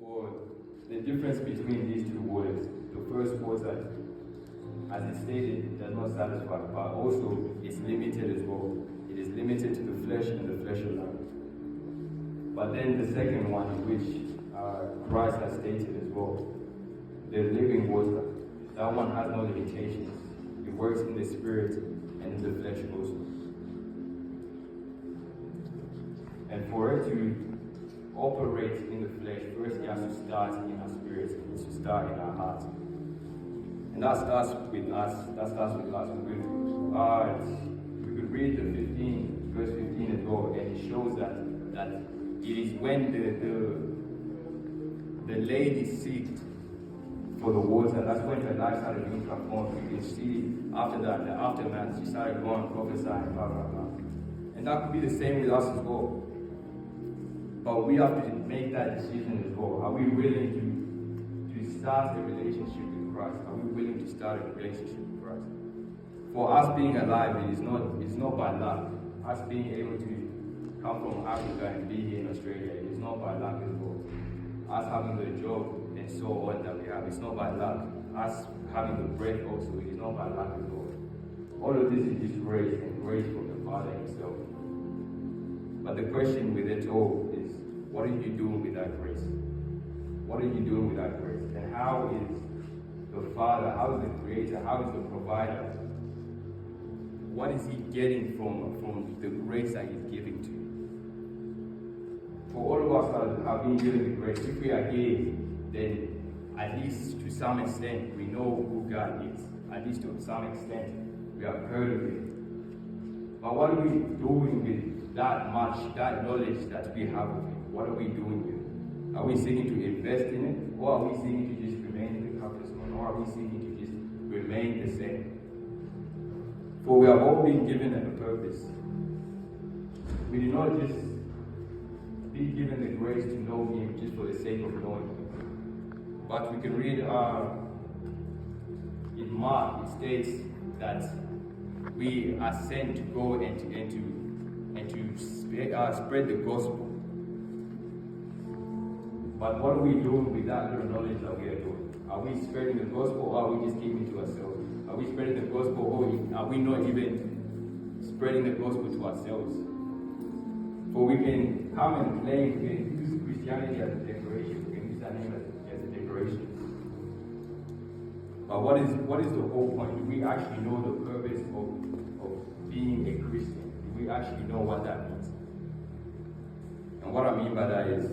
for the difference between these two waters. The first water, as it stated, it does not satisfy, but also it's limited as well. It is limited to the flesh and the flesh alone. But then the second one, which Christ has stated as well, the living water, that one has no limitations. It works in the spirit and in the flesh also. And for it to operate in the flesh, first it has to start in our spirit, it has to start in our heart. And that starts with us. We could read the verse 15 as well, and it shows that it is when the lady seeked for the water, that's when her life started being transformed. You can see after that, the aftermath, she started going prophesying, blah, blah, blah. And that could be the same with us as well. But we have to make that decision as well. Are we willing to start a relationship with Christ? Are we willing to start a relationship with Christ? For us being alive, it's not by luck. Us being able to come from Africa and be here in Australia, it's not by luck as well. Us having the job and so on that we have, it's not by luck. Us having the breath also, it's not by luck as well. All of this is just grace, and grace from the Father himself. But the question with it all is, what are you doing with that grace? What are you doing with that grace? And how is the Father, how is the Creator, how is the Provider, what is He getting from the grace that He's giving to you? For all of us that have been given the grace, if we are here, then at least to some extent we know who God is. At least to some extent we have heard of Him. But what are we doing with that knowledge that we have of Him? What are we doing with it? Are we seeking to invest in it? Or are we seeking to just remain in the comfort zone? Or are we seeking to just remain the same? For we have all been given a purpose. We do not just be given the grace to know Him just for the sake of knowing Him. But we can read in Mark, it states that we are sent to go and to spread the gospel. But what are we doing with that little knowledge that we are doing? Are we spreading the gospel, or are we just keeping it to ourselves? Are we spreading the gospel, or are we not even spreading the gospel to ourselves? For we can come and claim, we can use Christianity as a decoration, we can use that name as a decoration. But what is the whole point? Do we actually know the purpose of being a Christian? Do we actually know what that means? And what I mean by that is,